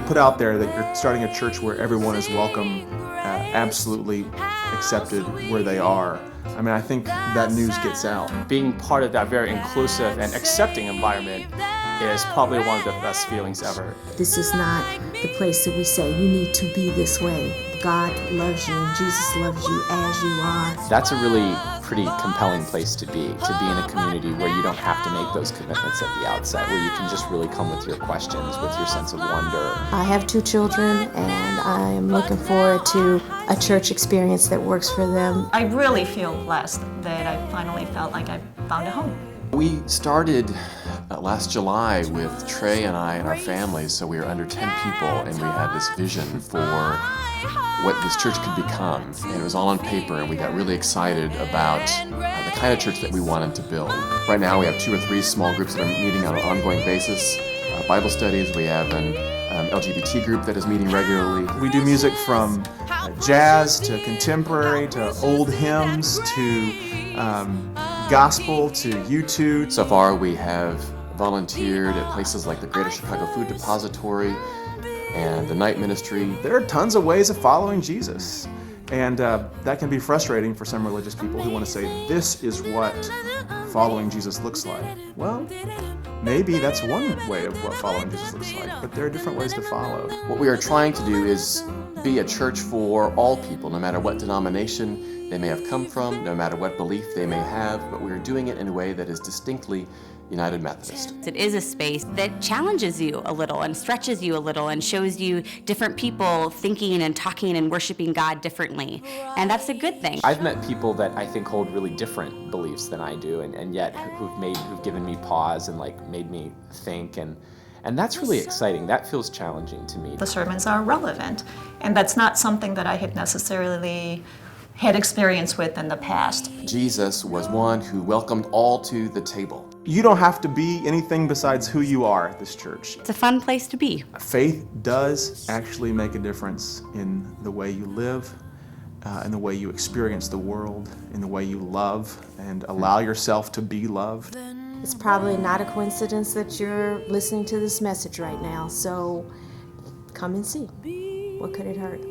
put out there that you're starting a church where everyone is welcome, absolutely accepted where they are, I mean, I think that news gets out. Being part of that very inclusive and accepting environment is probably one of the best feelings ever. This is not the place that we say you need to be this way. God loves you and Jesus loves you as you are. That's a really pretty compelling place to be in a community where you don't have to make those commitments at the outset, where you can just really come with your questions, with your sense of wonder. I have 2 children and I am looking forward to a church experience that works for them. I really feel blessed that I finally felt like I found a home. We started last July with Trey and I and our families, so we were under 10 people, and we had this vision for what this church could become. And it was all on paper, and we got really excited about the kind of church that we wanted to build. Right now we have 2 or 3 small groups that are meeting on an ongoing basis. Bible studies, we have an LGBT group that is meeting regularly. We do music from jazz to contemporary to old hymns to gospel to YouTube. So far we have volunteered at places like the Greater Chicago Food Depository and the Night Ministry. There are tons of ways of following Jesus, and that can be frustrating for some religious people who want to say, this is what following Jesus looks like. Well, maybe that's one way of what following Jesus looks like, but there are different ways to follow. What we are trying to do is be a church for all people, no matter what denomination they may have come from, no matter what belief they may have, but we are doing it in a way that is distinctly United Methodist. It is a space that challenges you a little and stretches you a little and shows you different people thinking and talking and worshiping God differently. And that's a good thing. I've met people that I think hold really different beliefs than I do, and yet who've given me pause and made me think, and that's really exciting. That feels challenging to me. The sermons are relevant, and that's not something that I had necessarily had experience with in the past. Jesus was one who welcomed all to the table. You don't have to be anything besides who you are at this church. It's a fun place to be. Faith does actually make a difference in the way you live, in the way you experience the world, in the way you love and allow yourself to be loved. It's probably not a coincidence that you're listening to this message right now, so come and see. What could it hurt?